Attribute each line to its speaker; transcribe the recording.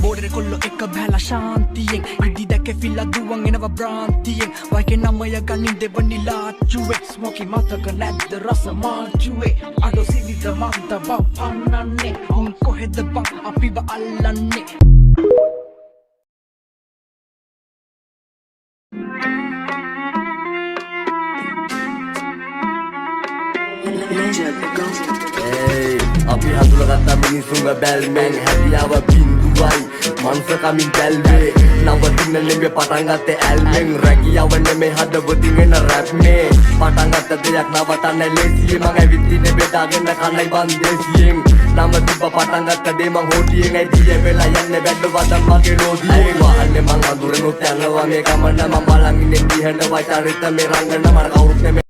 Speaker 1: Border kollo ekka bhela shantiyen idi dake filla duwan enawa brantiyen waike namaya ganin devani lachuwe smoky mataka nadda rasa machuwe ado sidita manta ba pannanne un koheda ba apiwa allanne
Speaker 2: Hey, අපි හඳුනගත්තා මිනිසුන්ගේ බැල්මෙන් හැදියාව බිඳුවයි මනුස්ස කමින් දැල්වේ නවතින්න නෙමෙයි පටන් ගත්තේ ඇල්මෙන් රැකියාව නෙමෙයි හදවතින් එන රැප් මේ පටන් ගත්ත දෙයක් නවතන්න ලේසියෙන් මං ඇවිත්ින්නේ බෙදාගෙන කන්නයි බන්දේසියෙන් නම තිබ්බ පටන් ගත්ත දේ මං හොටියෙන් ඇදියේ වෙලා යන්නේ වැඩ වද මගේ රෝදියේ වහන්නේ මං අඳුරනොත් යනවා මේ ගමන මම බලන් ඉන්නේ දිහන වචරිත මේ රංගන මර කවුරුත් නෙමෙයි